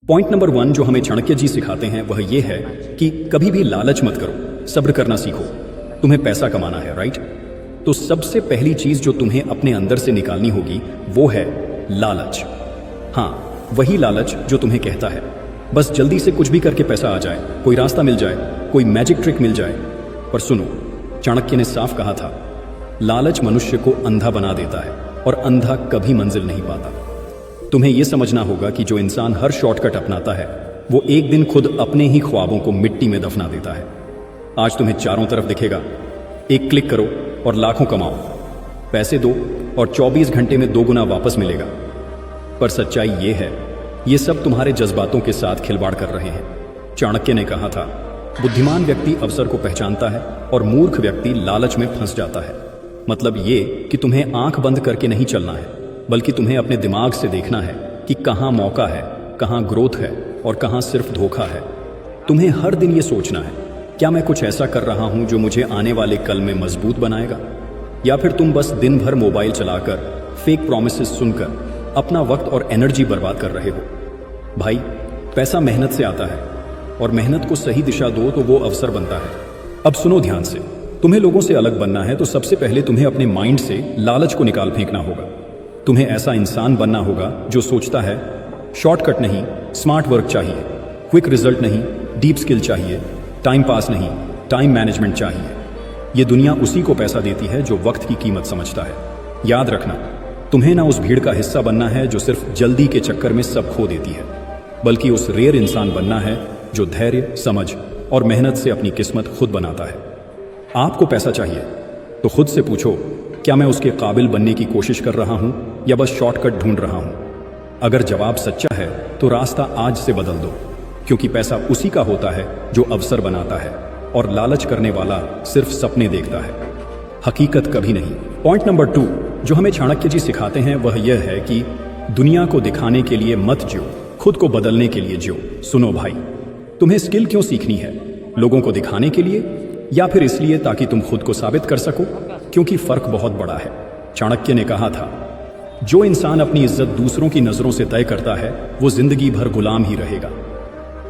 Point number 1 जो हमें चाणक्य जी सिखाते हैं वह यह है कि कभी भी लालच मत करो, सब्र करना सीखो। तुम्हें पैसा कमाना है, राइट? तो सबसे पहली चीज जो तुम्हें अपने अंदर से निकालनी होगी वो है लालच। हाँ, वही लालच जो तुम्हें कहता है बस जल्दी से कुछ भी करके पैसा आ जाए, कोई रास्ता मिल जाए, कोई मैजिक ट्रिक मिल जाए। पर सुनो, चाणक्य ने साफ कहा था, लालच मनुष्य को अंधा बना देता है और अंधा कभी मंजिल नहीं पाता। तुम्हें यह समझना होगा कि जो इंसान हर शॉर्टकट अपनाता है वो एक दिन खुद अपने ही ख्वाबों को मिट्टी में दफना देता है। आज तुम्हें चारों तरफ दिखेगा, एक क्लिक करो और लाखों कमाओ, पैसे दो और 24 घंटे में 2 गुना वापस मिलेगा। पर सच्चाई ये है, ये सब तुम्हारे जज्बातों के साथ खिलवाड़ कर रहे हैं। चाणक्य ने कहा था, बुद्धिमान व्यक्ति अवसर को पहचानता है और मूर्ख व्यक्ति लालच में फंस जाता है। मतलब ये कि तुम्हें आंख बंद करके नहीं चलना है, बल्कि तुम्हें अपने दिमाग से देखना है कि कहां मौका है, कहां ग्रोथ है और कहां सिर्फ धोखा है। तुम्हें हर दिन ये सोचना है, क्या मैं कुछ ऐसा कर रहा हूं जो मुझे आने वाले कल में मजबूत बनाएगा, या फिर तुम बस दिन भर मोबाइल चलाकर फेक प्रॉमिसेस सुनकर अपना वक्त और एनर्जी बर्बाद कर रहे हो। भाई, पैसा मेहनत से आता है और मेहनत को सही दिशा दो तो वो अवसर बनता है। अब सुनो ध्यान से, तुम्हें लोगों से अलग बनना है तो सबसे पहले तुम्हें अपने माइंड से लालच को निकाल फेंकना होगा। तुम्हें ऐसा इंसान बनना होगा जो सोचता है, शॉर्टकट नहीं, स्मार्ट वर्क चाहिए, क्विक रिजल्ट नहीं, डीप स्किल चाहिए, टाइम पास नहीं, टाइम मैनेजमेंट चाहिए। ये दुनिया उसी को पैसा देती है जो वक्त की कीमत समझता है। याद रखना, तुम्हें ना उस भीड़ का हिस्सा बनना है जो सिर्फ जल्दी के चक्कर में सब खो देती है, बल्कि उस रेयर इंसान बनना है जो धैर्य, समझ और मेहनत से अपनी किस्मत खुद बनाता है। आपको पैसा चाहिए तो खुद से पूछो, क्या मैं उसके काबिल बनने की कोशिश कर रहा हूं या बस शॉर्टकट ढूंढ रहा हूं? अगर जवाब सच्चा है तो रास्ता आज से बदल दो, क्योंकि पैसा उसी का होता है जो अवसर बनाता है और लालच करने वाला सिर्फ सपने देखता है, हकीकत कभी नहीं। पॉइंट नंबर 2 जो हमें चाणक्य जी सिखाते हैं वह यह है कि दुनिया को दिखाने के लिए मत जियो, खुद को बदलने के लिए जियो। सुनो भाई, तुम्हें स्किल क्यों सीखनी है? लोगों को दिखाने के लिए या फिर इसलिए ताकि तुम खुद को साबित कर सको? क्योंकि फर्क बहुत बड़ा है। चाणक्य ने कहा था, जो इंसान अपनी इज्जत दूसरों की नजरों से तय करता है वो जिंदगी भर गुलाम ही रहेगा।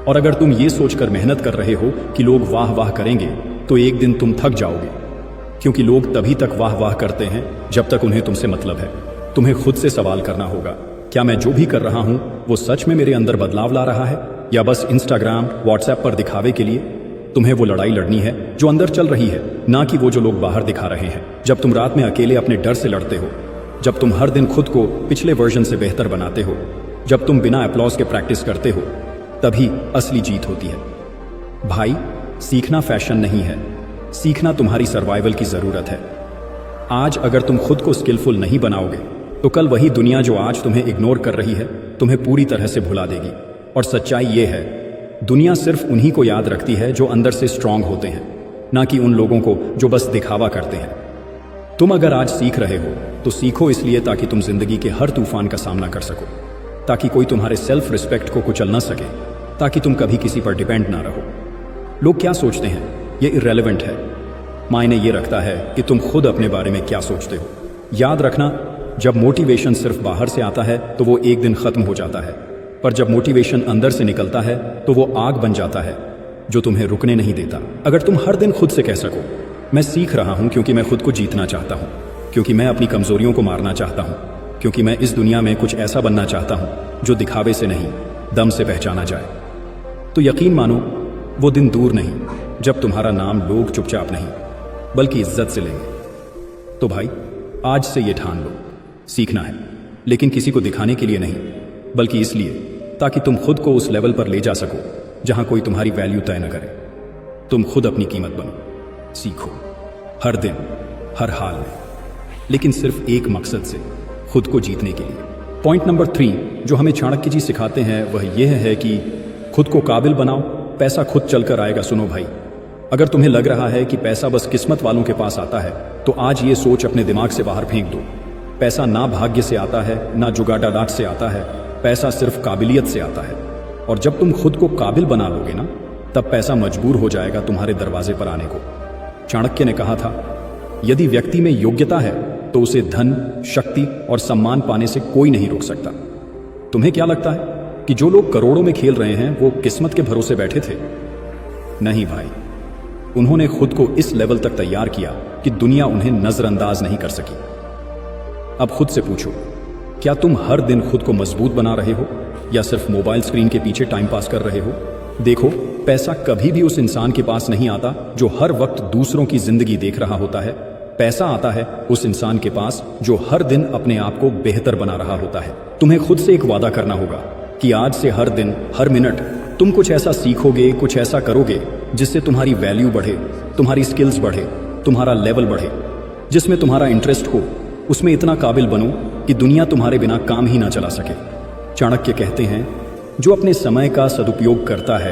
और अगर तुम ये सोचकर मेहनत कर रहे हो कि लोग वाह वाह करेंगे तो एक दिन तुम थक जाओगे, क्योंकि लोग तभी तक वाह वाह करते हैं जब तक उन्हें तुमसे मतलब है। तुम्हें खुद से सवाल करना होगा, क्या मैं जो भी कर रहा हूं वो सच में मेरे अंदर बदलाव ला रहा है या बस इंस्टाग्राम, व्हाट्सएप पर दिखावे के लिए? तुम्हें वो लड़ाई लड़नी है जो अंदर चल रही है, ना कि वो जो लोग बाहर दिखा रहे हैं। जब तुम रात में अकेले अपने डर से लड़ते हो, जब तुम हर दिन खुद को पिछले वर्जन से बेहतर बनाते हो, जब तुम बिना अप्लॉज के प्रैक्टिस करते हो, तभी असली जीत होती है। भाई, सीखना फैशन नहीं है, सीखना तुम्हारी सर्वाइवल की जरूरत है। आज अगर तुम खुद को स्किलफुल नहीं बनाओगे तो कल वही दुनिया जो आज तुम्हें इग्नोर कर रही है तुम्हें पूरी तरह से भुला देगी। और सच्चाई ये है, दुनिया सिर्फ उन्हीं को याद रखती है जो अंदर से स्ट्रांग होते हैं, ना कि उन लोगों को जो बस दिखावा करते हैं। तुम अगर आज सीख रहे हो तो सीखो इसलिए ताकि तुम जिंदगी के हर तूफान का सामना कर सको, ताकि कोई तुम्हारे सेल्फ रिस्पेक्ट को कुचल ना सके, ताकि तुम कभी किसी पर डिपेंड ना रहो। लोग क्या सोचते हैं ये इररेलेवेंट है, मायने ये रखता है कि तुम खुद अपने बारे में क्या सोचते हो। याद रखना, जब मोटिवेशन सिर्फ बाहर से आता है तो वो एक दिन खत्म हो जाता है, पर जब मोटिवेशन अंदर से निकलता है तो वो आग बन जाता है जो तुम्हें रुकने नहीं देता। अगर तुम हर दिन खुद से कह सको, मैं सीख रहा हूं क्योंकि मैं खुद को जीतना चाहता हूं, क्योंकि मैं अपनी कमजोरियों को मारना चाहता हूं, क्योंकि मैं इस दुनिया में कुछ ऐसा बनना चाहता हूं जो दिखावे से नहीं, दम से पहचाना जाए, तो यकीन मानो वो दिन दूर नहीं जब तुम्हारा नाम लोग चुपचाप नहीं बल्कि इज्जत से लेंगे। तो भाई, आज से ये ठान लो, सीखना है, लेकिन किसी को दिखाने के लिए नहीं, बल्कि इसलिए ताकि तुम खुद को उस लेवल पर ले जा सको जहां कोई तुम्हारी वैल्यू तय न करे। तुम खुद अपनी कीमत बनो, सीखो हर दिन, हर हाल में, लेकिन सिर्फ एक मकसद से, खुद को जीतने के लिए। पॉइंट नंबर 3 जो हमें चाणक्य जी सिखाते हैं वह यह है कि खुद को काबिल बनाओ, पैसा खुद चलकर आएगा। सुनो भाई, अगर तुम्हें लग रहा है कि पैसा बस किस्मत वालों के पास आता है तो आज ये सोच अपने दिमाग से बाहर फेंक दो। पैसा ना भाग्य से आता है, ना जुगाड़ादाट से आता है, पैसा सिर्फ काबिलियत से आता है। और जब तुम खुद को काबिल बना लोगे ना, तब पैसा मजबूर हो जाएगा तुम्हारे दरवाजे पर आने को। चाणक्य ने कहा था, यदि व्यक्ति में योग्यता है तो उसे धन, शक्ति और सम्मान पाने से कोई नहीं रोक सकता। तुम्हें क्या लगता है, कि जो लोग करोड़ों में खेल रहे हैं वो किस्मत के भरोसे बैठे थे? नहीं भाई, उन्होंने खुद को इस लेवल तक तैयार किया कि दुनिया उन्हें नजरअंदाज नहीं कर सकी। अब खुद से पूछो, क्या तुम हर दिन खुद को मजबूत बना रहे हो या सिर्फ मोबाइल स्क्रीन के पीछे टाइम पास कर रहे हो? देखो, पैसा कभी भी उस इंसान के पास नहीं आता जो हर वक्त दूसरों की जिंदगी देख रहा होता है। पैसा आता है उस इंसान के पास जो हर दिन अपने आप को बेहतर बना रहा होता है। तुम्हें खुद से एक वादा करना होगा कि आज से हर दिन, हर मिनट तुम कुछ ऐसा सीखोगे, कुछ ऐसा करोगे जिससे तुम्हारी वैल्यू बढ़े, तुम्हारी स्किल्स बढ़े, तुम्हारा लेवल बढ़े, जिसमें तुम्हारा इंटरेस्ट हो, उसमें इतना काबिल बनो कि दुनिया तुम्हारे बिना काम ही ना चला सके। चाणक्य कहते हैं, जो अपने समय का सदुपयोग करता है